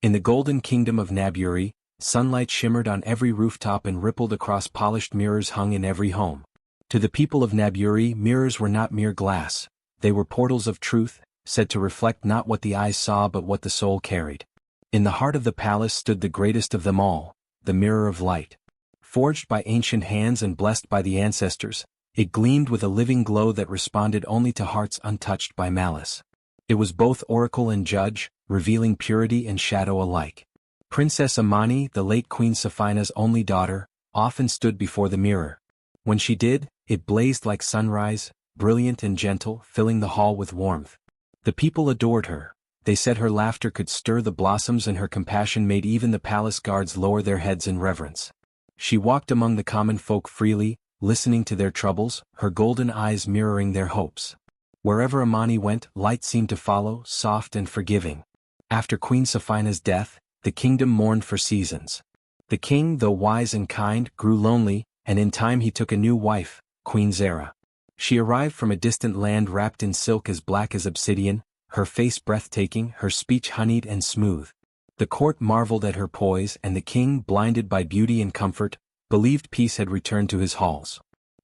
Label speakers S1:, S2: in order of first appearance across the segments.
S1: In the golden kingdom of Naburi, sunlight shimmered on every rooftop and rippled across polished mirrors hung in every home. To the people of Naburi, mirrors were not mere glass, they were portals of truth, said to reflect not what the eyes saw but what the soul carried. In the heart of the palace stood the greatest of them all, the mirror of light. Forged by ancient hands and blessed by the ancestors, it gleamed with a living glow that responded only to hearts untouched by malice. It was both oracle and judge, revealing purity and shadow alike. Princess Amani, the late Queen Safina's only daughter, often stood before the mirror. When she did, it blazed like sunrise, brilliant and gentle, filling the hall with warmth. The people adored her. They said her laughter could stir the blossoms and her compassion made even the palace guards lower their heads in reverence. She walked among the common folk freely, listening to their troubles, her golden eyes mirroring their hopes. Wherever Amani went, light seemed to follow, soft and forgiving. After Queen Safina's death, the kingdom mourned for seasons. The king, though wise and kind, grew lonely, and in time he took a new wife, Queen Zara. She arrived from a distant land wrapped in silk as black as obsidian, her face breathtaking, her speech honeyed and smooth. The court marveled at her poise, and the king, blinded by beauty and comfort, believed peace had returned to his halls.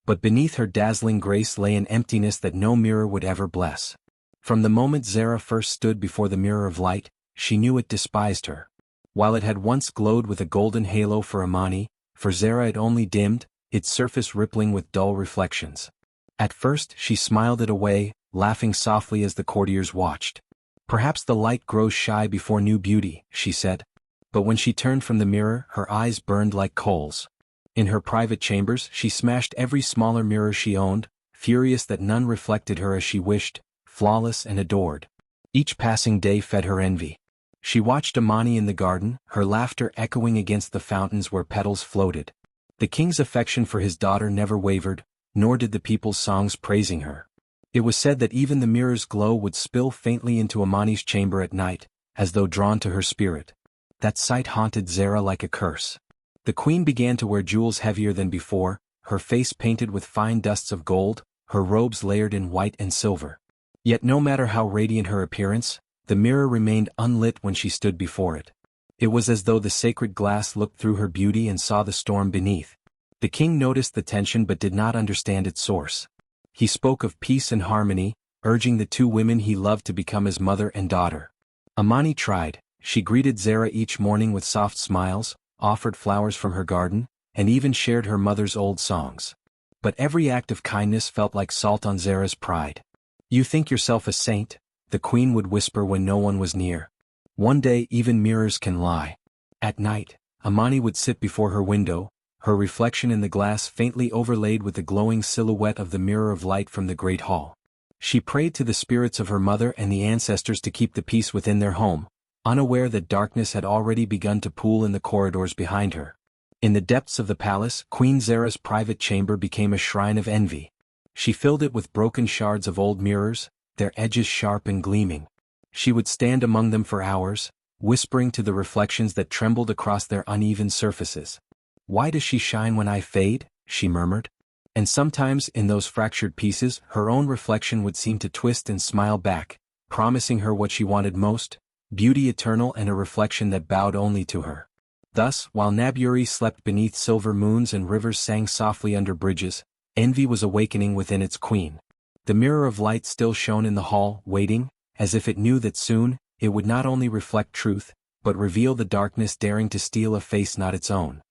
S1: But beneath her dazzling grace lay an emptiness that no mirror would ever bless. From the moment Zara first stood before the mirror of light, she knew it despised her. While it had once glowed with a golden halo for Amani, for Zara it only dimmed, its surface rippling with dull reflections. At first she smiled it away, laughing softly as the courtiers watched. Perhaps the light grows shy before new beauty, she said. But when she turned from the mirror, her eyes burned like coals. In her private chambers she smashed every smaller mirror she owned, furious that none reflected her as she wished, flawless and adored. Each passing day fed her envy. She watched Amani in the garden, her laughter echoing against the fountains where petals floated. The king's affection for his daughter never wavered, nor did the people's songs praising her. It was said that even the mirror's glow would spill faintly into Amani's chamber at night, as though drawn to her spirit. That sight haunted Zara like a curse. The queen began to wear jewels heavier than before, her face painted with fine dusts of gold, her robes layered in white and silver. Yet no matter how radiant her appearance, the mirror remained unlit when she stood before it. It was as though the sacred glass looked through her beauty and saw the storm beneath. The king noticed the tension but did not understand its source. He spoke of peace and harmony, urging the two women he loved to become his mother and daughter. Amani tried. She greeted Zara each morning with soft smiles, offered flowers from her garden, and even shared her mother's old songs. But every act of kindness felt like salt on Zara's pride. "You think yourself a saint," the queen would whisper when no one was near. "One day even mirrors can lie." At night, Amani would sit before her window, her reflection in the glass faintly overlaid with the glowing silhouette of the mirror of light from the great hall. She prayed to the spirits of her mother and the ancestors to keep the peace within their home, unaware that darkness had already begun to pool in the corridors behind her. In the depths of the palace, Queen Zara's private chamber became a shrine of envy. She filled it with broken shards of old mirrors, their edges sharp and gleaming. She would stand among them for hours, whispering to the reflections that trembled across their uneven surfaces. "Why does she shine when I fade?" she murmured. And sometimes in those fractured pieces her own reflection would seem to twist and smile back, promising her what she wanted most, beauty eternal and a reflection that bowed only to her. Thus, while Naburi slept beneath silver moons and rivers sang softly under bridges, envy was awakening within its queen. The mirror of light still shone in the hall, waiting, as if it knew that soon, it would not only reflect truth, but reveal the darkness daring to steal a face not its own.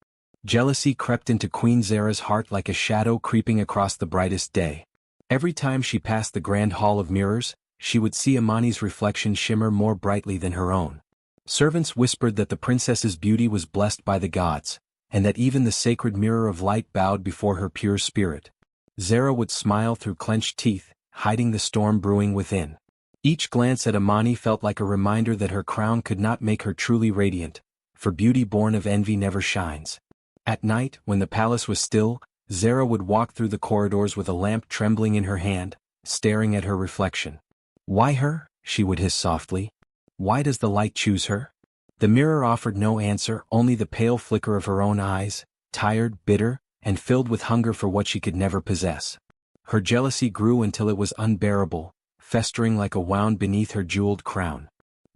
S1: Jealousy crept into Queen Zara's heart like a shadow creeping across the brightest day. Every time she passed the grand hall of mirrors, she would see Amani's reflection shimmer more brightly than her own. Servants whispered that the princess's beauty was blessed by the gods, and that even the sacred mirror of light bowed before her pure spirit. Zara would smile through clenched teeth, hiding the storm brewing within. Each glance at Amani felt like a reminder that her crown could not make her truly radiant, for beauty born of envy never shines. At night, when the palace was still, Zara would walk through the corridors with a lamp trembling in her hand, staring at her reflection. "Why her?" she would hiss softly. "Why does the light choose her?" The mirror offered no answer, only the pale flicker of her own eyes, tired, bitter, and filled with hunger for what she could never possess. Her jealousy grew until it was unbearable, festering like a wound beneath her jeweled crown.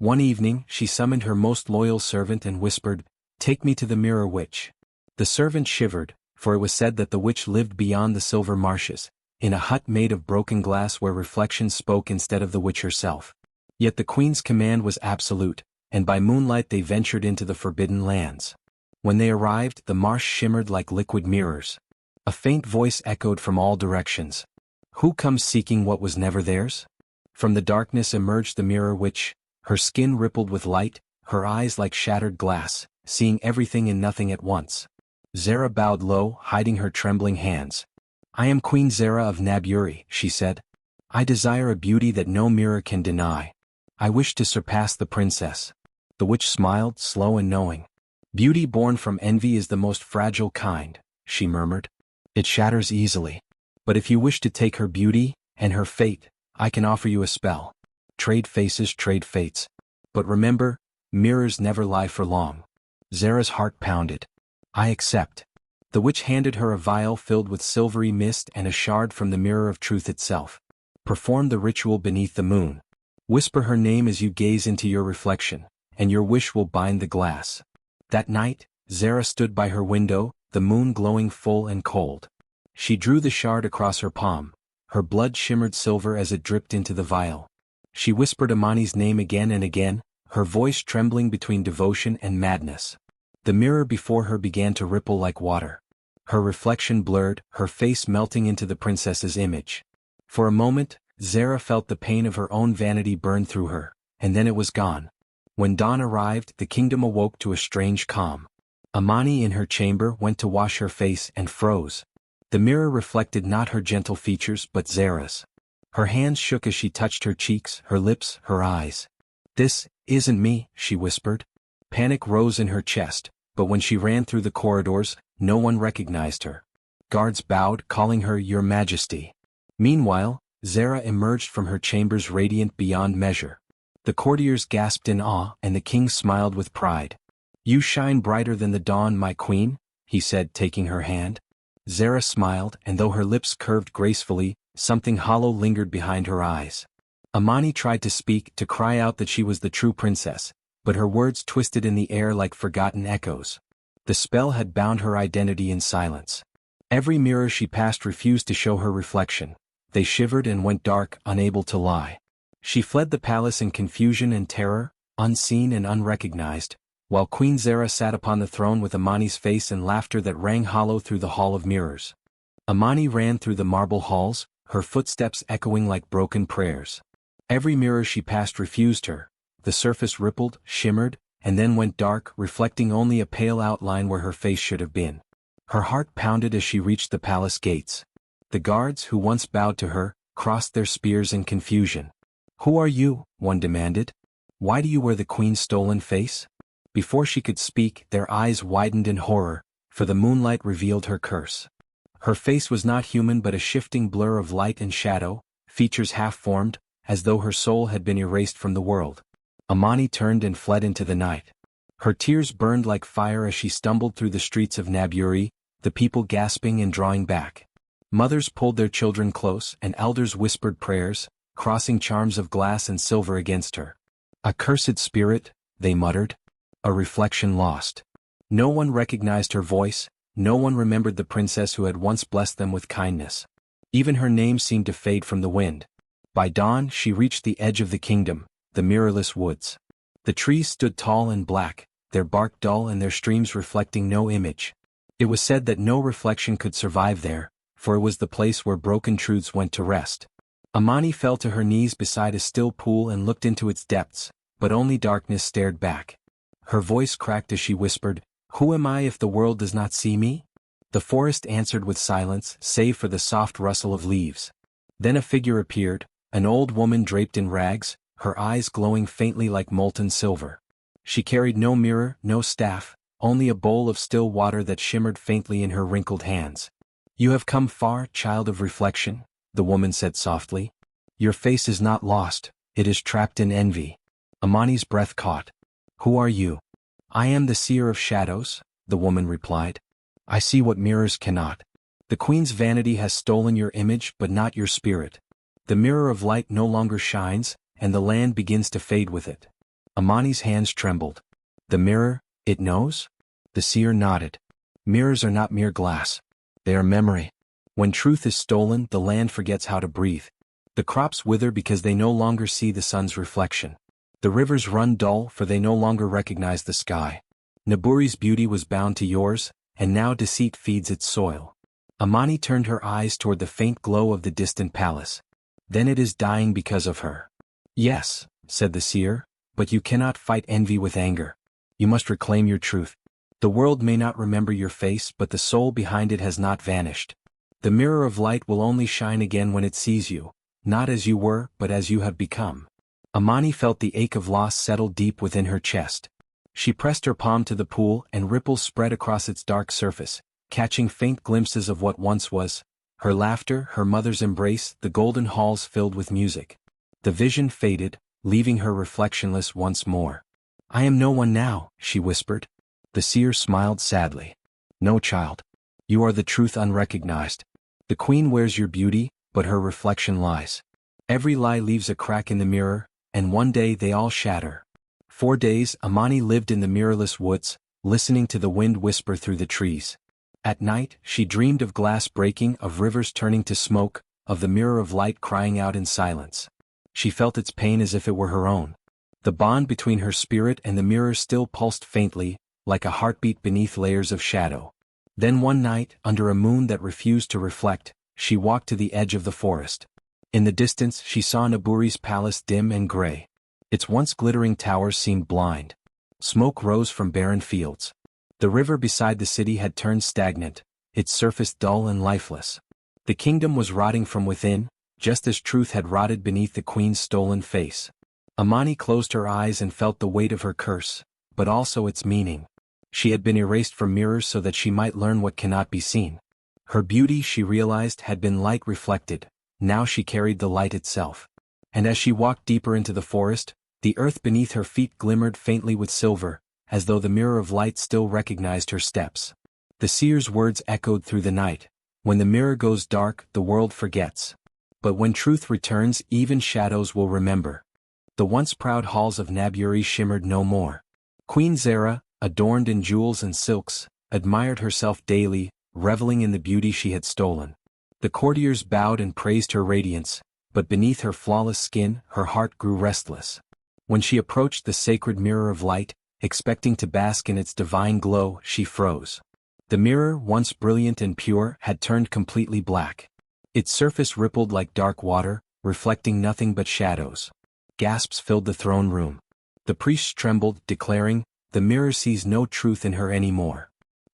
S1: One evening, she summoned her most loyal servant and whispered, "Take me to the mirror witch." The servant shivered, for it was said that the witch lived beyond the silver marshes, in a hut made of broken glass where reflections spoke instead of the witch herself. Yet the queen's command was absolute, and by moonlight they ventured into the forbidden lands. When they arrived, the marsh shimmered like liquid mirrors. A faint voice echoed from all directions. "Who comes seeking what was never theirs?" From the darkness emerged the mirror witch, her skin rippled with light, her eyes like shattered glass, seeing everything and nothing at once. Zara bowed low, hiding her trembling hands. "I am Queen Zara of Naburi," she said. "I desire a beauty that no mirror can deny. I wish to surpass the princess." The witch smiled, slow and knowing. "Beauty born from envy is the most fragile kind," she murmured. "It shatters easily. But if you wish to take her beauty, and her fate, I can offer you a spell. Trade faces, trade fates. But remember, mirrors never lie for long." Zara's heart pounded. "I accept." The witch handed her a vial filled with silvery mist and a shard from the mirror of truth itself. "Perform the ritual beneath the moon. Whisper her name as you gaze into your reflection, and your wish will bind the glass." That night, Zara stood by her window, the moon glowing full and cold. She drew the shard across her palm. Her blood shimmered silver as it dripped into the vial. She whispered Amani's name again and again, her voice trembling between devotion and madness. The mirror before her began to ripple like water. Her reflection blurred, her face melting into the princess's image. For a moment, Zara felt the pain of her own vanity burn through her, and then it was gone. When dawn arrived, the kingdom awoke to a strange calm. Amani in her chamber went to wash her face and froze. The mirror reflected not her gentle features but Zara's. Her hands shook as she touched her cheeks, her lips, her eyes. "This isn't me," she whispered. Panic rose in her chest, but when she ran through the corridors, no one recognized her. Guards bowed, calling her Your Majesty. Meanwhile, Zara emerged from her chambers radiant beyond measure. The courtiers gasped in awe, and the king smiled with pride. "You shine brighter than the dawn, my queen," he said, taking her hand. Zara smiled, and though her lips curved gracefully, something hollow lingered behind her eyes. Amani tried to speak, to cry out that she was the true princess, but her words twisted in the air like forgotten echoes. The spell had bound her identity in silence. Every mirror she passed refused to show her reflection. They shivered and went dark, unable to lie. She fled the palace in confusion and terror, unseen and unrecognized, while Queen Zara sat upon the throne with Amani's face and laughter that rang hollow through the hall of mirrors. Amani ran through the marble halls, her footsteps echoing like broken prayers. Every mirror she passed refused her. The surface rippled, shimmered, and then went dark, reflecting only a pale outline where her face should have been. Her heart pounded as she reached the palace gates. The guards, who once bowed to her, crossed their spears in confusion. "Who are you?" one demanded. "Why do you wear the queen's stolen face?" Before she could speak, their eyes widened in horror, for the moonlight revealed her curse. Her face was not human but a shifting blur of light and shadow, features half-formed, as though her soul had been erased from the world. Amani turned and fled into the night. Her tears burned like fire as she stumbled through the streets of Naburi, the people gasping and drawing back. Mothers pulled their children close, and elders whispered prayers, crossing charms of glass and silver against her. "Accursed spirit," they muttered. A reflection lost. No one recognized her voice, no one remembered the princess who had once blessed them with kindness. Even her name seemed to fade from the wind. By dawn she reached the edge of the kingdom, the mirrorless woods. The trees stood tall and black, their bark dull and their streams reflecting no image. It was said that no reflection could survive there, for it was the place where broken truths went to rest. Amani fell to her knees beside a still pool and looked into its depths, but only darkness stared back. Her voice cracked as she whispered, "Who am I if the world does not see me?" The forest answered with silence, save for the soft rustle of leaves. Then a figure appeared, an old woman draped in rags, her eyes glowing faintly like molten silver. She carried no mirror, no staff, only a bowl of still water that shimmered faintly in her wrinkled hands. "You have come far, child of reflection," the woman said softly. "Your face is not lost, it is trapped in envy." Amani's breath caught. "Who are you?" "I am the seer of shadows," the woman replied. "I see what mirrors cannot. The queen's vanity has stolen your image but not your spirit. The mirror of light no longer shines, and the land begins to fade with it. Amani's hands trembled. The mirror, it knows? The seer nodded. Mirrors are not mere glass. They are memory. When truth is stolen, the land forgets how to breathe. The crops wither because they no longer see the sun's reflection. The rivers run dull for they no longer recognize the sky. Naburi's beauty was bound to yours, and now deceit feeds its soil. Amani turned her eyes toward the faint glow of the distant palace. Then it is dying because of her. Yes, said the seer, but you cannot fight envy with anger. You must reclaim your truth. The world may not remember your face, but the soul behind it has not vanished. The mirror of light will only shine again when it sees you, not as you were, but as you have become. Amani felt the ache of loss settle deep within her chest. She pressed her palm to the pool and ripples spread across its dark surface, catching faint glimpses of what once was. Her laughter, her mother's embrace, the golden halls filled with music. The vision faded, leaving her reflectionless once more. I am no one now, she whispered. The seer smiled sadly. No, child. You are the truth unrecognized. The queen wears your beauty, but her reflection lies. Every lie leaves a crack in the mirror, and one day they all shatter. 4 days Amani lived in the mirrorless woods, listening to the wind whisper through the trees. At night, she dreamed of glass breaking, of rivers turning to smoke, of the mirror of light crying out in silence. She felt its pain as if it were her own. The bond between her spirit and the mirror still pulsed faintly, like a heartbeat beneath layers of shadow. Then one night, under a moon that refused to reflect, she walked to the edge of the forest. In the distance she saw Naburi's palace dim and gray. Its once glittering towers seemed blind. Smoke rose from barren fields. The river beside the city had turned stagnant, its surface dull and lifeless. The kingdom was rotting from within, just as truth had rotted beneath the queen's stolen face. Amani closed her eyes and felt the weight of her curse, but also its meaning. She had been erased from mirrors so that she might learn what cannot be seen. Her beauty, she realized, had been light reflected. Now she carried the light itself. And as she walked deeper into the forest, the earth beneath her feet glimmered faintly with silver, as though the mirror of light still recognized her steps. The seer's words echoed through the night. When the mirror goes dark, the world forgets. But when truth returns, even shadows will remember. The once proud halls of Naburi shimmered no more. Queen Zara, adorned in jewels and silks, admired herself daily, reveling in the beauty she had stolen. The courtiers bowed and praised her radiance, but beneath her flawless skin, her heart grew restless. When she approached the sacred mirror of light, expecting to bask in its divine glow, she froze. The mirror, once brilliant and pure, had turned completely black. Its surface rippled like dark water, reflecting nothing but shadows. Gasps filled the throne room. The priests trembled, declaring, "The mirror sees no truth in her anymore."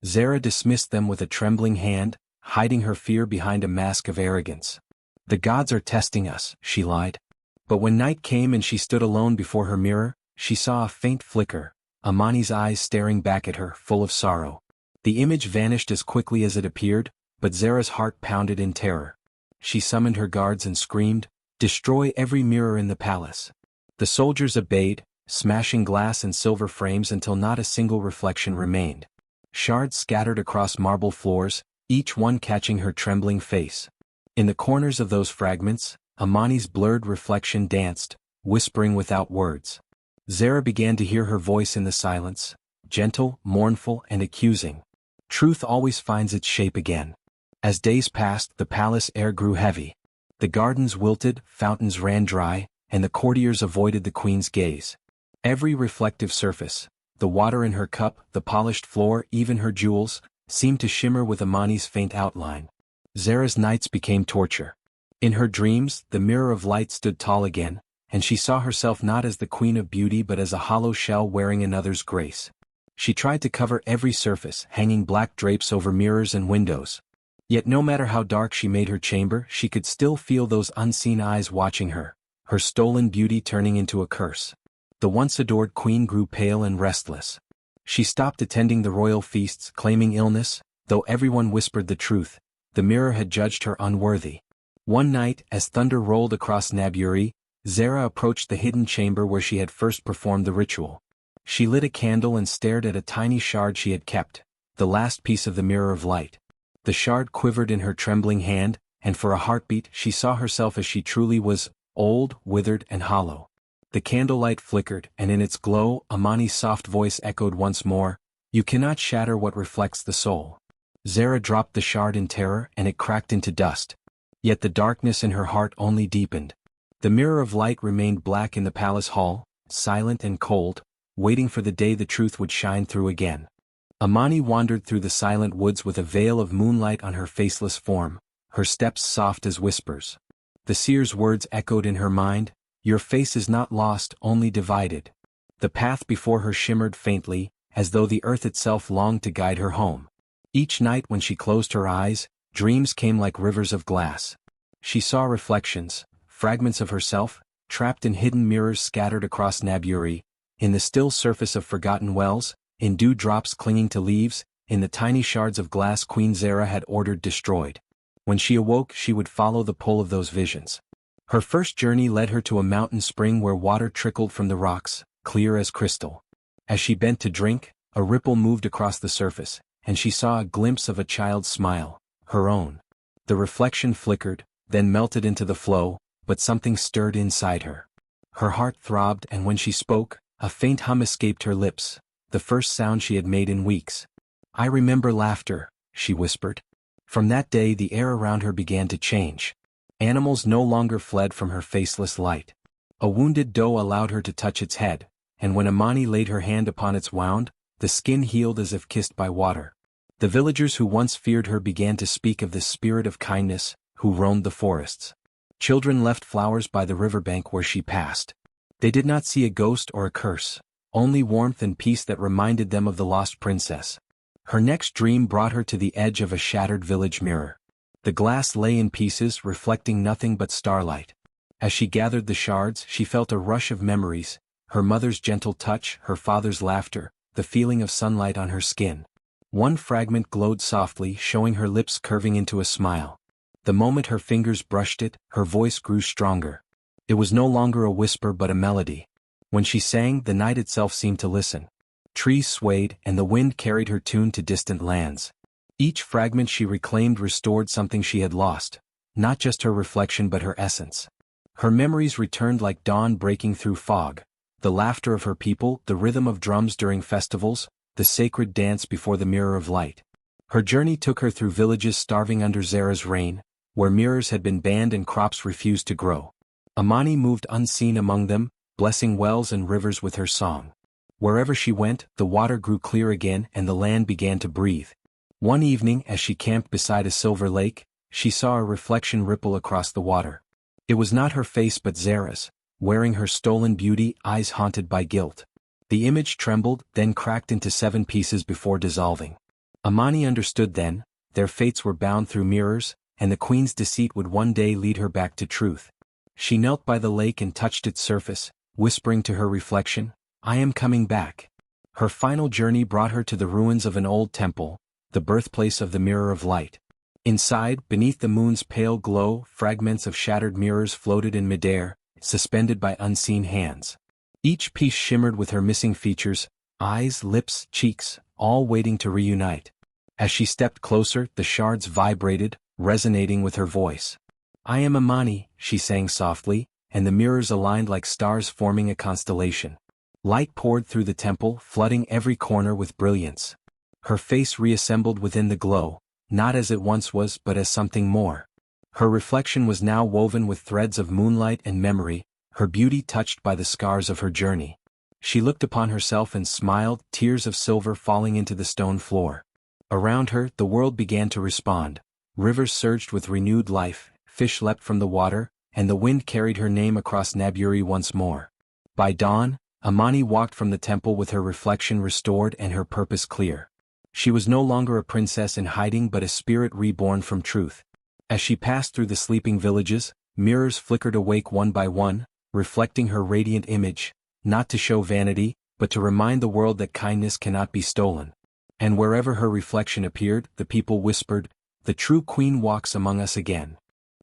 S1: Zara dismissed them with a trembling hand, hiding her fear behind a mask of arrogance. "The gods are testing us," she lied. But when night came and she stood alone before her mirror, she saw a faint flicker, Amani's eyes staring back at her, full of sorrow. The image vanished as quickly as it appeared, but Zara's heart pounded in terror. She summoned her guards and screamed, "Destroy every mirror in the palace." The soldiers obeyed, smashing glass and silver frames until not a single reflection remained. Shards scattered across marble floors, each one catching her trembling face. In the corners of those fragments, Amani's blurred reflection danced, whispering without words. Zara began to hear her voice in the silence, gentle, mournful, and accusing. Truth always finds its shape again. As days passed, the palace air grew heavy. The gardens wilted, fountains ran dry, and the courtiers avoided the queen's gaze. Every reflective surface, the water in her cup, the polished floor, even her jewels, seemed to shimmer with Amani's faint outline. Zara's nights became torture. In her dreams, the mirror of light stood tall again, and she saw herself not as the queen of beauty but as a hollow shell wearing another's grace. She tried to cover every surface, hanging black drapes over mirrors and windows. Yet no matter how dark she made her chamber, she could still feel those unseen eyes watching her, her stolen beauty turning into a curse. The once adored queen grew pale and restless. She stopped attending the royal feasts, claiming illness, though everyone whispered the truth. The mirror had judged her unworthy. One night, as thunder rolled across Naburi, Zara approached the hidden chamber where she had first performed the ritual. She lit a candle and stared at a tiny shard she had kept, the last piece of the mirror of light. The shard quivered in her trembling hand, and for a heartbeat she saw herself as she truly was, old, withered, and hollow. The candlelight flickered, and in its glow, Amani's soft voice echoed once more, "You cannot shatter what reflects the soul." Zara dropped the shard in terror, and it cracked into dust. Yet the darkness in her heart only deepened. The mirror of light remained black in the palace hall, silent and cold, waiting for the day the truth would shine through again. Amani wandered through the silent woods with a veil of moonlight on her faceless form, her steps soft as whispers. The seer's words echoed in her mind, "Your face is not lost, only divided." The path before her shimmered faintly, as though the earth itself longed to guide her home. Each night when she closed her eyes, dreams came like rivers of glass. She saw reflections, fragments of herself, trapped in hidden mirrors scattered across Naburi, in the still surface of forgotten wells, in dewdrops clinging to leaves, in the tiny shards of glass Queen Zara had ordered destroyed. When she awoke, she would follow the pull of those visions. Her first journey led her to a mountain spring where water trickled from the rocks, clear as crystal. As she bent to drink, a ripple moved across the surface, and she saw a glimpse of a child's smile, her own. The reflection flickered, then melted into the flow, but something stirred inside her. Her heart throbbed, and when she spoke, a faint hum escaped her lips, the first sound she had made in weeks. "I remember laughter," she whispered. From that day the air around her began to change. Animals no longer fled from her faceless light. A wounded doe allowed her to touch its head, and when Amani laid her hand upon its wound, the skin healed as if kissed by water. The villagers who once feared her began to speak of this spirit of kindness, who roamed the forests. Children left flowers by the riverbank where she passed. They did not see a ghost or a curse, only warmth and peace that reminded them of the lost princess. Her next dream brought her to the edge of a shattered village mirror. The glass lay in pieces, reflecting nothing but starlight. As she gathered the shards, she felt a rush of memories, her mother's gentle touch, her father's laughter, the feeling of sunlight on her skin. One fragment glowed softly, showing her lips curving into a smile. The moment her fingers brushed it, her voice grew stronger. It was no longer a whisper but a melody. When she sang, the night itself seemed to listen. Trees swayed, and the wind carried her tune to distant lands. Each fragment she reclaimed restored something she had lost, not just her reflection but her essence. Her memories returned like dawn breaking through fog. The laughter of her people, the rhythm of drums during festivals, the sacred dance before the mirror of light. Her journey took her through villages starving under Zara's reign, where mirrors had been banned and crops refused to grow. Amani moved unseen among them, blessing wells and rivers with her song. Wherever she went, the water grew clear again and the land began to breathe. One evening, as she camped beside a silver lake, she saw a reflection ripple across the water. It was not her face but Zara's, wearing her stolen beauty, eyes haunted by guilt. The image trembled, then cracked into 7 pieces before dissolving. Amani understood then, their fates were bound through mirrors, and the queen's deceit would one day lead her back to truth. She knelt by the lake and touched its surface, whispering to her reflection, "I am coming back." Her final journey brought her to the ruins of an old temple, the birthplace of the mirror of light. Inside, beneath the moon's pale glow, fragments of shattered mirrors floated in midair, suspended by unseen hands. Each piece shimmered with her missing features, eyes, lips, cheeks, all waiting to reunite. As she stepped closer, the shards vibrated, resonating with her voice. "I am Amani," she sang softly, and the mirrors aligned like stars forming a constellation. Light poured through the temple, flooding every corner with brilliance. Her face reassembled within the glow, not as it once was but as something more. Her reflection was now woven with threads of moonlight and memory, her beauty touched by the scars of her journey. She looked upon herself and smiled, tears of silver falling into the stone floor. Around her, the world began to respond. Rivers surged with renewed life, fish leapt from the water, and the wind carried her name across Naburi once more. By dawn, Amani walked from the temple with her reflection restored and her purpose clear. She was no longer a princess in hiding but a spirit reborn from truth. As she passed through the sleeping villages, mirrors flickered awake one by one, reflecting her radiant image, not to show vanity, but to remind the world that kindness cannot be stolen. And wherever her reflection appeared, the people whispered, "The true queen walks among us again."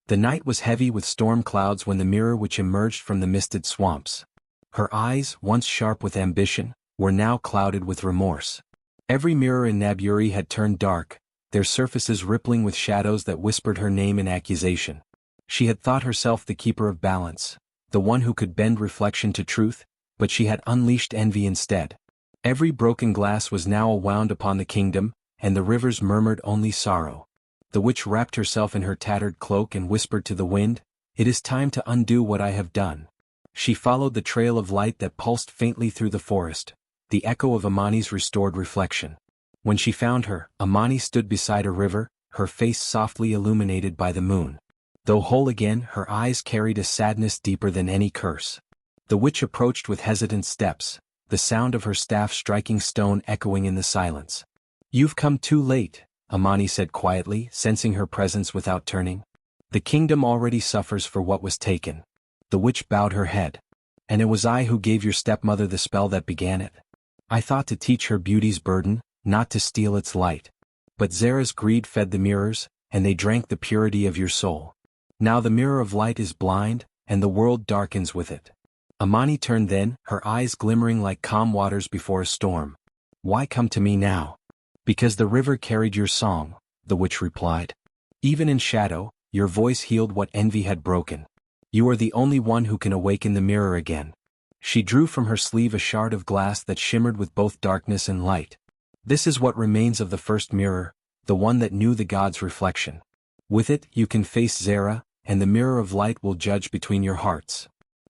S1: The night was heavy with storm clouds when the mirror which emerged from the misted swamps. Her eyes, once sharp with ambition, were now clouded with remorse. Every mirror in Naburi had turned dark, their surfaces rippling with shadows that whispered her name in accusation. She had thought herself the keeper of balance, the one who could bend reflection to truth, but she had unleashed envy instead. Every broken glass was now wound upon the kingdom, and the rivers murmured only sorrow. The witch wrapped herself in her tattered cloak and whispered to the wind, "It is time to undo what I have done." She followed the trail of light that pulsed faintly through the forest, the echo of Amani's restored reflection. When she found her, Amani stood beside a river, her face softly illuminated by the moon. Though whole again, her eyes carried a sadness deeper than any curse. The witch approached with hesitant steps, the sound of her staff striking stone echoing in the silence. "You've come too late," Amani said quietly, sensing her presence without turning. "The kingdom already suffers for what was taken." The witch bowed her head. "And it was I who gave your stepmother the spell that began it. I thought to teach her beauty's burden, not to steal its light. But Zara's greed fed the mirrors, and they drank the purity of your soul. Now the mirror of light is blind, and the world darkens with it." Amani turned then, her eyes glimmering like calm waters before a storm. "Why come to me now?" "Because the river carried your song," the witch replied. "Even in shadow, your voice healed what envy had broken. You are the only one who can awaken the mirror again." She drew from her sleeve a shard of glass that shimmered with both darkness and light. "This is what remains of the first mirror, the one that knew the gods' reflection. With it you can face Zara, and the mirror of light will judge between your hearts."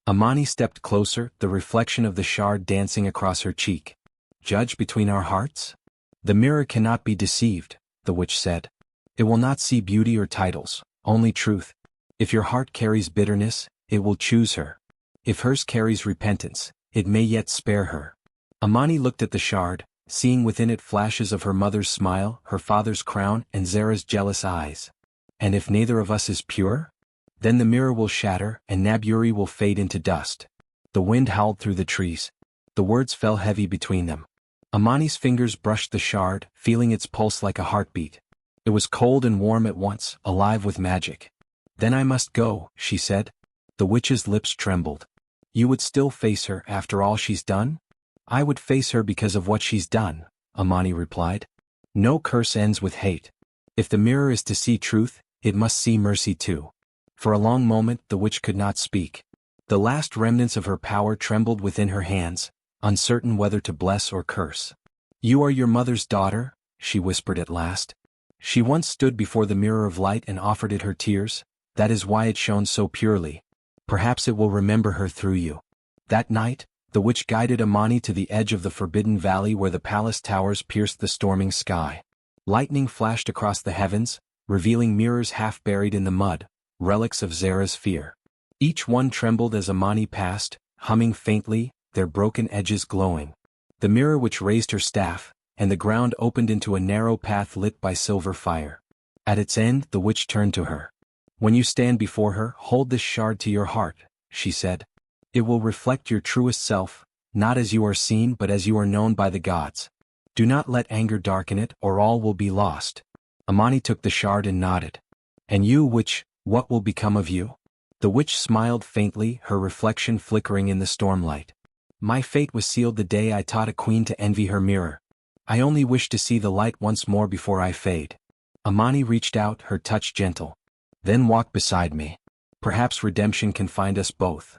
S1: Amani stepped closer, the reflection of the shard dancing across her cheek. "Judge between our hearts?" "The mirror cannot be deceived," the witch said. "It will not see beauty or titles, only truth. If your heart carries bitterness, it will choose her. If hers carries repentance, it may yet spare her." Amani looked at the shard, seeing within it flashes of her mother's smile, her father's crown, and Zara's jealous eyes. "And if neither of us is pure? Then the mirror will shatter, and Naburi will fade into dust." The wind howled through the trees. The words fell heavy between them. Amani's fingers brushed the shard, feeling its pulse like a heartbeat. It was cold and warm at once, alive with magic. "Then I must go," she said. The witch's lips trembled. "You would still face her after all she's done?" "I would face her because of what she's done," Amani replied. "No curse ends with hate. If the mirror is to see truth, it must see mercy too." For a long moment the witch could not speak. The last remnants of her power trembled within her hands, uncertain whether to bless or curse. "You are your mother's daughter," she whispered at last. "She once stood before the mirror of light and offered it her tears, that is why it shone so purely. Perhaps it will remember her through you." That night, the witch guided Amani to the edge of the forbidden valley where the palace towers pierced the storming sky. Lightning flashed across the heavens, revealing mirrors half buried in the mud, relics of Zara's fear. Each one trembled as Amani passed, humming faintly, their broken edges glowing. The mirror which raised her staff, and the ground opened into a narrow path lit by silver fire. At its end the witch turned to her. "When you stand before her, hold this shard to your heart," she said. "It will reflect your truest self, not as you are seen but as you are known by the gods. Do not let anger darken it, or all will be lost." Amani took the shard and nodded. "And you, witch, what will become of you?" The witch smiled faintly, her reflection flickering in the stormlight. "My fate was sealed the day I taught a queen to envy her mirror. I only wish to see the light once more before I fade." Amani reached out, her touch gentle. "Then walk beside me. Perhaps redemption can find us both."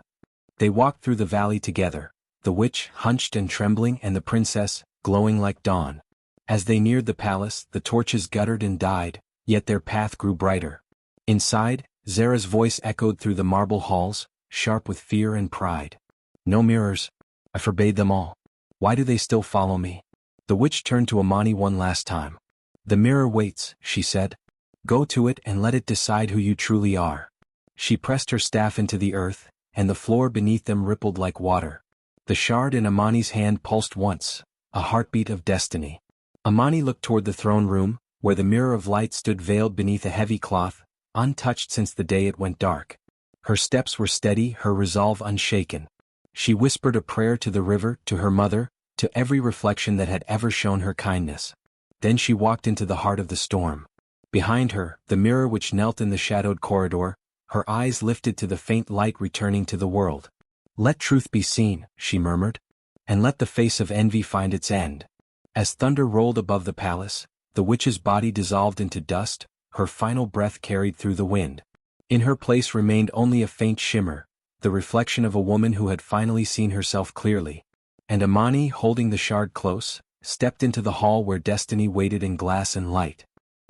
S1: They walked through the valley together, the witch, hunched and trembling, and the princess, glowing like dawn. As they neared the palace, the torches guttered and died, yet their path grew brighter. Inside, Zara's voice echoed through the marble halls, sharp with fear and pride. "No mirrors. I forbade them all. Why do they still follow me?" The witch turned to Amani one last time. "The mirror waits," she said. "Go to it and let it decide who you truly are." She pressed her staff into the earth, and the floor beneath them rippled like water. The shard in Amani's hand pulsed once, a heartbeat of destiny. Amani looked toward the throne room, where the mirror of light stood veiled beneath a heavy cloth, untouched since the day it went dark. Her steps were steady, her resolve unshaken. She whispered a prayer to the river, to her mother, to every reflection that had ever shown her kindness. Then she walked into the heart of the storm. Behind her, the mirror which knelt in the shadowed corridor, her eyes lifted to the faint light returning to the world. "Let truth be seen," she murmured, "and let the face of envy find its end." As thunder rolled above the palace, the witch's body dissolved into dust, her final breath carried through the wind. In her place remained only a faint shimmer, the reflection of a woman who had finally seen herself clearly. And Amani, holding the shard close, stepped into the hall where destiny waited in glass and light.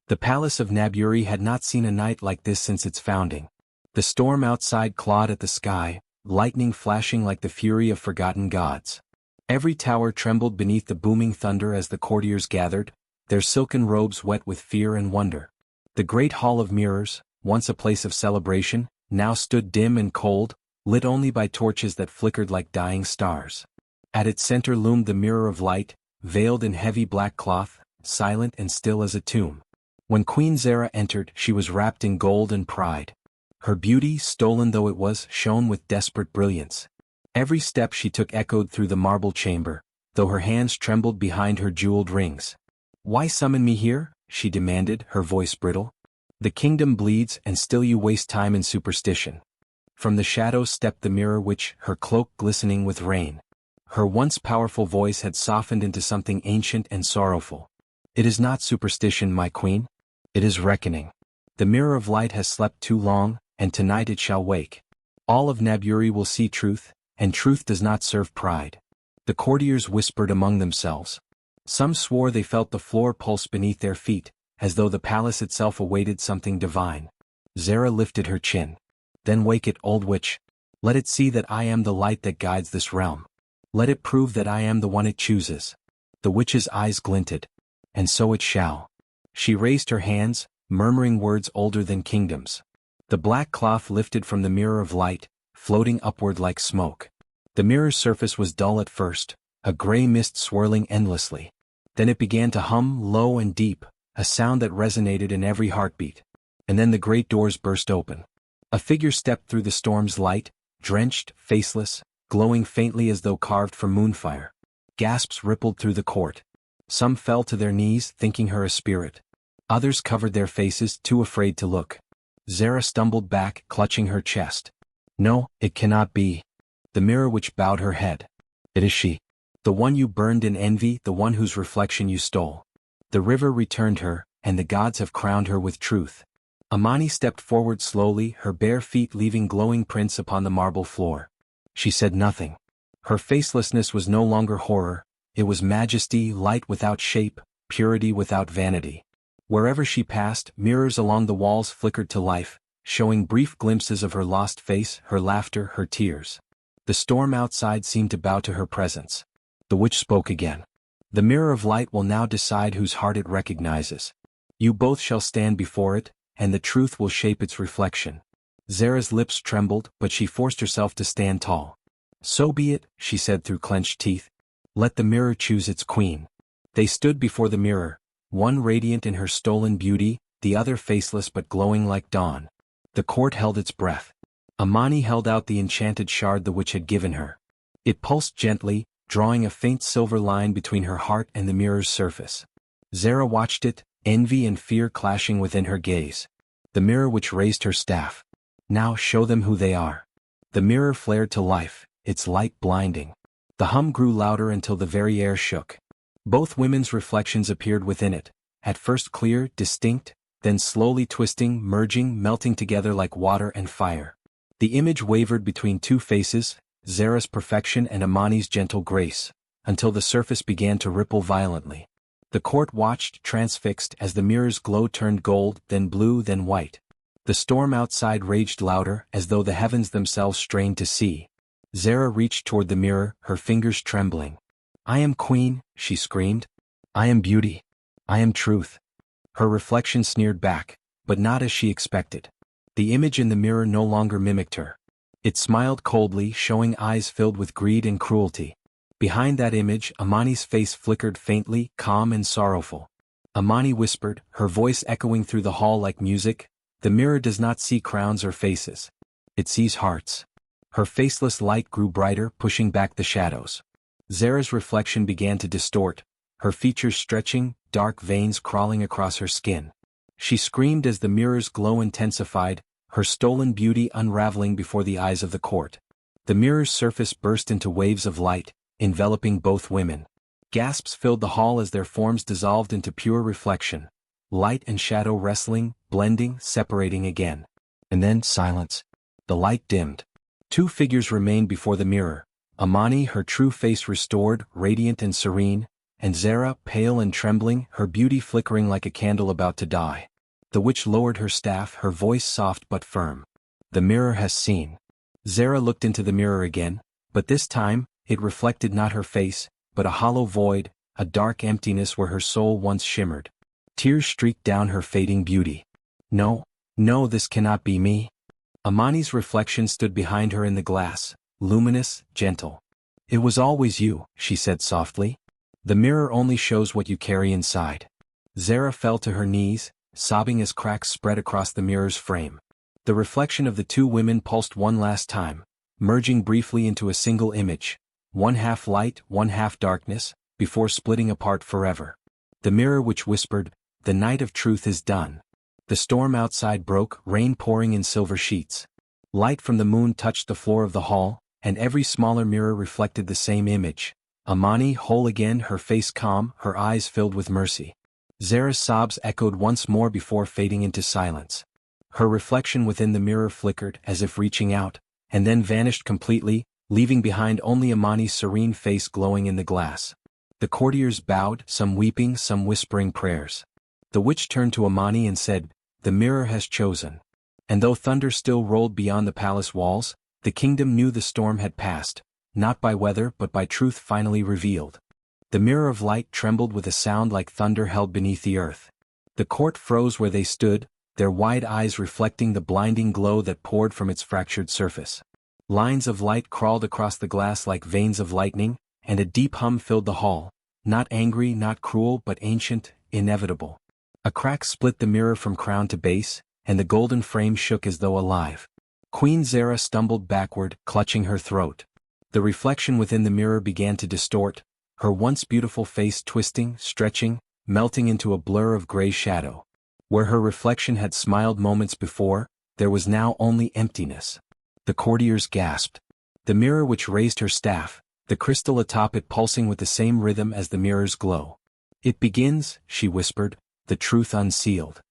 S1: The palace of Naburi had not seen a night like this since its founding. The storm outside clawed at the sky, lightning flashing like the fury of forgotten gods. Every tower trembled beneath the booming thunder as the courtiers gathered, their silken robes wet with fear and wonder. The great hall of mirrors, once a place of celebration, now stood dim and cold, lit only by torches that flickered like dying stars. At its center loomed the mirror of light, veiled in heavy black cloth, silent and still as a tomb. When Queen Zara entered, she was wrapped in gold and pride. Her beauty, stolen though it was, shone with desperate brilliance. Every step she took echoed through the marble chamber, though her hands trembled behind her jeweled rings. "Why summon me here?" she demanded, her voice brittle. "The kingdom bleeds, and still you waste time in superstition." From the shadows stepped the mirror witch, her cloak glistening with rain. Her once powerful voice had softened into something ancient and sorrowful. "It is not superstition, my queen. It is reckoning. The mirror of light has slept too long, and tonight it shall wake. All of Naburi will see truth, and truth does not serve pride." The courtiers whispered among themselves. Some swore they felt the floor pulse beneath their feet, as though the palace itself awaited something divine. Zara lifted her chin. "Then wake it, old witch. Let it see that I am the light that guides this realm. Let it prove that I am the one it chooses." The witch's eyes glinted. "And so it shall." She raised her hands, murmuring words older than kingdoms. The black cloth lifted from the mirror of light, floating upward like smoke. The mirror's surface was dull at first, a gray mist swirling endlessly. Then it began to hum low and deep, a sound that resonated in every heartbeat. And then the great doors burst open. A figure stepped through the storm's light, drenched, faceless, glowing faintly as though carved from moonfire. Gasps rippled through the court. Some fell to their knees, thinking her a spirit. Others covered their faces, too afraid to look. Zara stumbled back, clutching her chest. "No, it cannot be." The mirror witch bowed her head. "It is she. The one you burned in envy, the one whose reflection you stole. The river returned her, and the gods have crowned her with truth." Amani stepped forward slowly, her bare feet leaving glowing prints upon the marble floor. She said nothing. Her facelessness was no longer horror, it was majesty, light without shape, purity without vanity. Wherever she passed, mirrors along the walls flickered to life, showing brief glimpses of her lost face, her laughter, her tears. The storm outside seemed to bow to her presence. The witch spoke again. "The mirror of light will now decide whose heart it recognizes. You both shall stand before it, and the truth will shape its reflection." Zara's lips trembled, but she forced herself to stand tall. "So be it," she said through clenched teeth. "Let the mirror choose its queen." They stood before the mirror, one radiant in her stolen beauty, the other faceless but glowing like dawn. The court held its breath. Amani held out the enchanted shard the witch had given her. It pulsed gently, drawing a faint silver line between her heart and the mirror's surface. Zara watched it, envy and fear clashing within her gaze. The mirror witch raised her staff. "Now show them who they are." The mirror flared to life, its light blinding. The hum grew louder until the very air shook. Both women's reflections appeared within it, at first clear, distinct, then slowly twisting, merging, melting together like water and fire. The image wavered between two faces, Zara's perfection and Amani's gentle grace, until the surface began to ripple violently. The court watched, transfixed, as the mirror's glow turned gold, then blue, then white. The storm outside raged louder, as though the heavens themselves strained to see. Zara reached toward the mirror, her fingers trembling. "I am queen," she screamed. "I am beauty. I am truth." Her reflection sneered back, but not as she expected. The image in the mirror no longer mimicked her. It smiled coldly, showing eyes filled with greed and cruelty. Behind that image, Amani's face flickered faintly, calm and sorrowful. Amani whispered, her voice echoing through the hall like music, "The mirror does not see crowns or faces. It sees hearts." Her faceless light grew brighter, pushing back the shadows. Zara's reflection began to distort, her features stretching, dark veins crawling across her skin. She screamed as the mirror's glow intensified, her stolen beauty unraveling before the eyes of the court. The mirror's surface burst into waves of light, enveloping both women. Gasps filled the hall as their forms dissolved into pure reflection, light and shadow wrestling, blending, separating again. And then silence. The light dimmed. Two figures remained before the mirror: Amani, her true face restored, radiant and serene, and Zara, pale and trembling, her beauty flickering like a candle about to die. The witch lowered her staff, her voice soft but firm. "The mirror has seen." Zara looked into the mirror again, but this time, it reflected not her face, but a hollow void, a dark emptiness where her soul once shimmered. Tears streaked down her fading beauty. "No, no, this cannot be me." Amani's reflection stood behind her in the glass, luminous, gentle. "It was always you," she said softly. "The mirror only shows what you carry inside." Zara fell to her knees, sobbing as cracks spread across the mirror's frame. The reflection of the two women pulsed one last time, merging briefly into a single image, one half light, one half darkness, before splitting apart forever. The mirror which whispered, "The night of truth is done." The storm outside broke, rain pouring in silver sheets. Light from the moon touched the floor of the hall, and every smaller mirror reflected the same image. Amani, whole again, her face calm, her eyes filled with mercy. Zara's sobs echoed once more before fading into silence. Her reflection within the mirror flickered, as if reaching out, and then vanished completely, leaving behind only Amani's serene face glowing in the glass. The courtiers bowed, some weeping, some whispering prayers. The witch turned to Amani and said, "The mirror has chosen." And though thunder still rolled beyond the palace walls, the kingdom knew the storm had passed, not by weather but by truth finally revealed. The mirror of light trembled with a sound like thunder held beneath the earth. The court froze where they stood, their wide eyes reflecting the blinding glow that poured from its fractured surface. Lines of light crawled across the glass like veins of lightning, and a deep hum filled the hall, not angry, not cruel, but ancient, inevitable. A crack split the mirror from crown to base, and the golden frame shook as though alive. Queen Zara stumbled backward, clutching her throat. The reflection within the mirror began to distort, her once beautiful face twisting, stretching, melting into a blur of gray shadow. Where her reflection had smiled moments before, there was now only emptiness. The courtiers gasped. The mirror which raised her staff, the crystal atop it pulsing with the same rhythm as the mirror's glow. "It begins," she whispered, "the truth unsealed."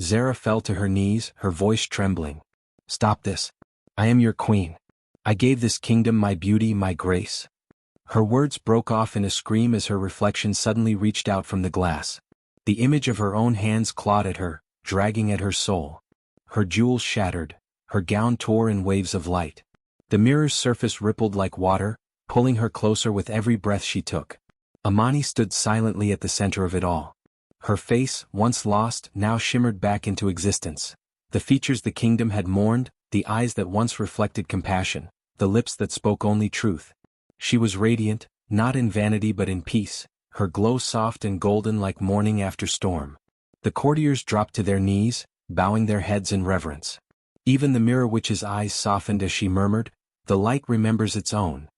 S1: Zara fell to her knees, her voice trembling. "Stop this. I am your queen. I gave this kingdom my beauty, my grace." Her words broke off in a scream as her reflection suddenly reached out from the glass. The image of her own hands clawed at her, dragging at her soul. Her jewels shattered, her gown tore in waves of light. The mirror's surface rippled like water, pulling her closer with every breath she took. Amani stood silently at the center of it all. Her face, once lost, now shimmered back into existence. The features the kingdom had mourned, the eyes that once reflected compassion, the lips that spoke only truth. She was radiant, not in vanity but in peace, her glow soft and golden like morning after storm. The courtiers dropped to their knees, bowing their heads in reverence. Even the mirror witch's eyes softened as she murmured, "The light remembers its own."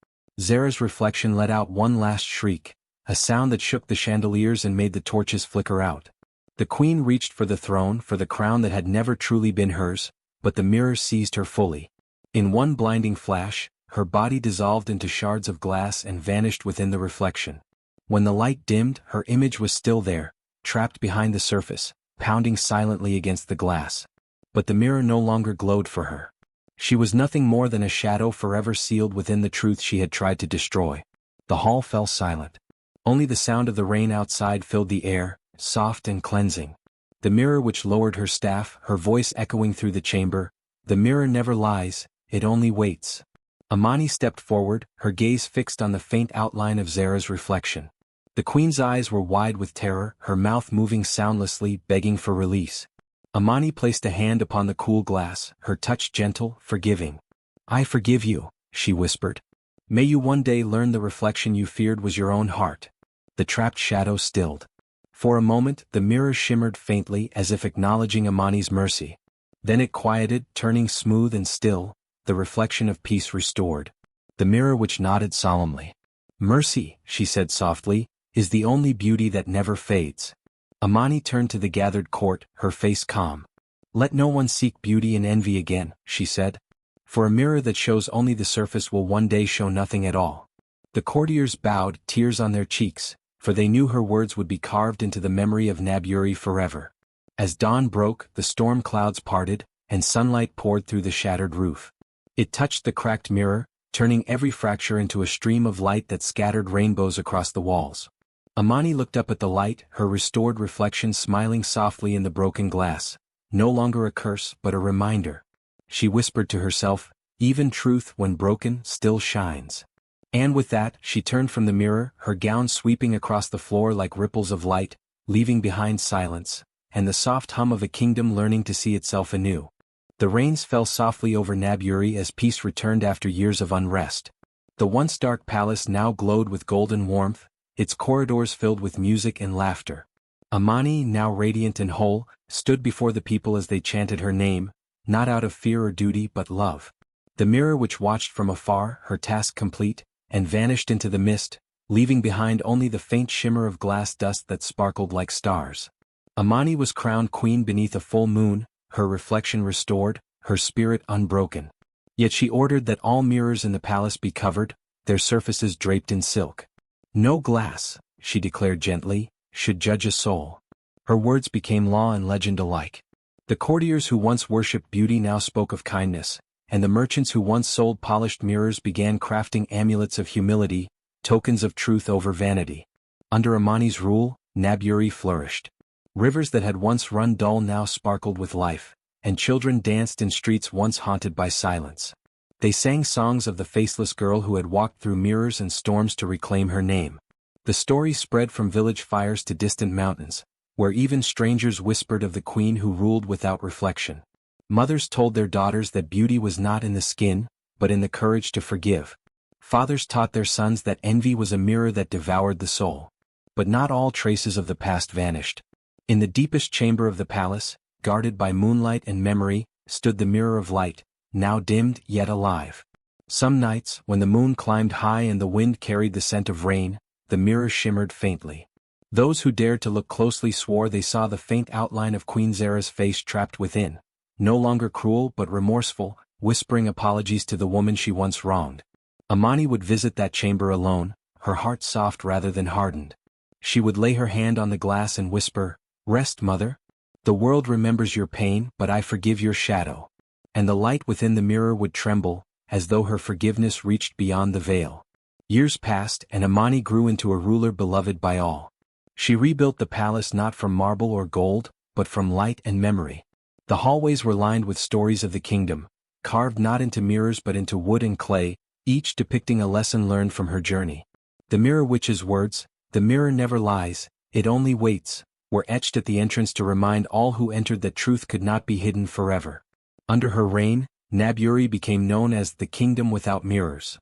S1: Zara's reflection let out one last shriek, a sound that shook the chandeliers and made the torches flicker out. The queen reached for the throne, for the crown that had never truly been hers, but the mirror seized her fully. In one blinding flash, her body dissolved into shards of glass and vanished within the reflection. When the light dimmed, her image was still there, trapped behind the surface, pounding silently against the glass. But the mirror no longer glowed for her. She was nothing more than a shadow forever sealed within the truth she had tried to destroy. The hall fell silent. Only the sound of the rain outside filled the air, soft and cleansing. The mirror which lowered her staff, her voice echoing through the chamber, "The mirror never lies, it only waits." Amani stepped forward, her gaze fixed on the faint outline of Zara's reflection. The queen's eyes were wide with terror, her mouth moving soundlessly, begging for release. Amani placed a hand upon the cool glass, her touch gentle, forgiving. "I forgive you," she whispered. "May you one day learn the reflection you feared was your own heart." The trapped shadow stilled. For a moment, the mirror shimmered faintly as if acknowledging Amani's mercy. Then it quieted, turning smooth and still, the reflection of peace restored. The mirror which nodded solemnly. "Mercy," she said softly, "is the only beauty that never fades." Amani turned to the gathered court, her face calm. "Let no one seek beauty in envy again," she said. "For a mirror that shows only the surface will one day show nothing at all." The courtiers bowed, tears on their cheeks, for they knew her words would be carved into the memory of Naburi forever. As dawn broke, the storm clouds parted, and sunlight poured through the shattered roof. It touched the cracked mirror, turning every fracture into a stream of light that scattered rainbows across the walls. Amani looked up at the light, her restored reflection smiling softly in the broken glass. No longer a curse, but a reminder. She whispered to herself, even truth when broken still shines. And with that, she turned from the mirror, her gown sweeping across the floor like ripples of light, leaving behind silence, and the soft hum of a kingdom learning to see itself anew. The rains fell softly over Naburi as peace returned after years of unrest. The once dark palace now glowed with golden warmth, its corridors filled with music and laughter. Amani, now radiant and whole, stood before the people as they chanted her name, not out of fear or duty but love. The mirror which watched from afar, her task complete, and vanished into the mist, leaving behind only the faint shimmer of glass dust that sparkled like stars. Amani was crowned queen beneath a full moon, her reflection restored, her spirit unbroken. Yet she ordered that all mirrors in the palace be covered, their surfaces draped in silk. No glass, she declared gently, should judge a soul. Her words became law and legend alike. The courtiers who once worshipped beauty now spoke of kindness, and the merchants who once sold polished mirrors began crafting amulets of humility, tokens of truth over vanity. Under Amani's rule, Naburi flourished. Rivers that had once run dull now sparkled with life, and children danced in streets once haunted by silence. They sang songs of the faceless girl who had walked through mirrors and storms to reclaim her name. The story spread from village fires to distant mountains, where even strangers whispered of the queen who ruled without reflection. Mothers told their daughters that beauty was not in the skin, but in the courage to forgive. Fathers taught their sons that envy was a mirror that devoured the soul. But not all traces of the past vanished. In the deepest chamber of the palace, guarded by moonlight and memory, stood the mirror of light, now dimmed yet alive. Some nights, when the moon climbed high and the wind carried the scent of rain, the mirror shimmered faintly. Those who dared to look closely swore they saw the faint outline of Queen Zara's face trapped within, no longer cruel but remorseful, whispering apologies to the woman she once wronged. Amani would visit that chamber alone, her heart soft rather than hardened. She would lay her hand on the glass and whisper, "Rest, mother. The world remembers your pain, but I forgive your shadow." And the light within the mirror would tremble, as though her forgiveness reached beyond the veil. Years passed, and Amani grew into a ruler beloved by all. She rebuilt the palace not from marble or gold, but from light and memory. The hallways were lined with stories of the kingdom, carved not into mirrors but into wood and clay, each depicting a lesson learned from her journey. The mirror witch's words, "The mirror never lies, it only waits," were etched at the entrance to remind all who entered that truth could not be hidden forever. Under her reign, Naburi became known as the kingdom without mirrors.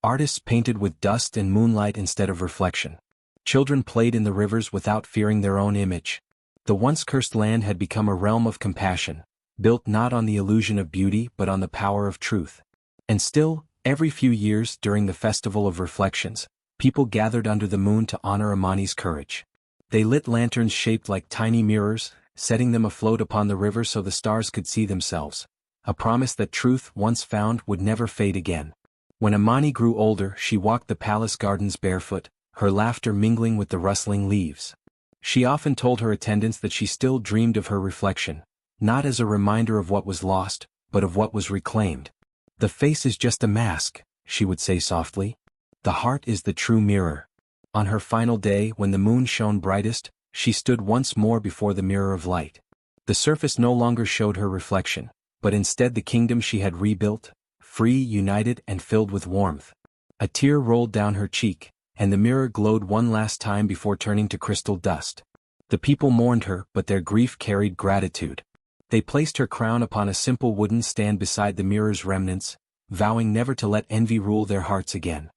S1: Artists painted with dust and moonlight instead of reflection. Children played in the rivers without fearing their own image. The once cursed land had become a realm of compassion, built not on the illusion of beauty but on the power of truth. And still, every few years during the Festival of Reflections, people gathered under the moon to honor Amani's courage. They lit lanterns shaped like tiny mirrors, setting them afloat upon the river so the stars could see themselves, a promise that truth once found would never fade again. When Amani grew older, she walked the palace gardens barefoot, her laughter mingling with the rustling leaves. She often told her attendants that she still dreamed of her reflection, not as a reminder of what was lost, but of what was reclaimed. "The face is just a mask," she would say softly. "The heart is the true mirror." On her final day, when the moon shone brightest, she stood once more before the mirror of light. The surface no longer showed her reflection, but instead the kingdom she had rebuilt, free, united, and filled with warmth. A tear rolled down her cheek, and the mirror glowed one last time before turning to crystal dust. The people mourned her, but their grief carried gratitude. They placed her crown upon a simple wooden stand beside the mirror's remnants, vowing never to let envy rule their hearts again.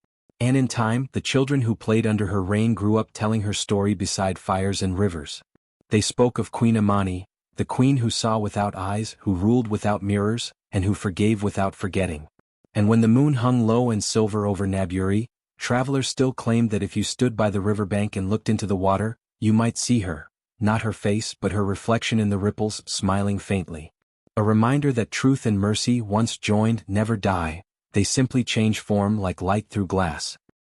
S1: And in time, the children who played under her reign grew up telling her story beside fires and rivers. They spoke of Queen Amani, the queen who saw without eyes, who ruled without mirrors, and who forgave without forgetting. And when the moon hung low and silver over Naburi, travelers still claimed that if you stood by the riverbank and looked into the water, you might see her, not her face but her reflection in the ripples, smiling faintly. A reminder that truth and mercy, once joined, never die, they simply change form like light through glass.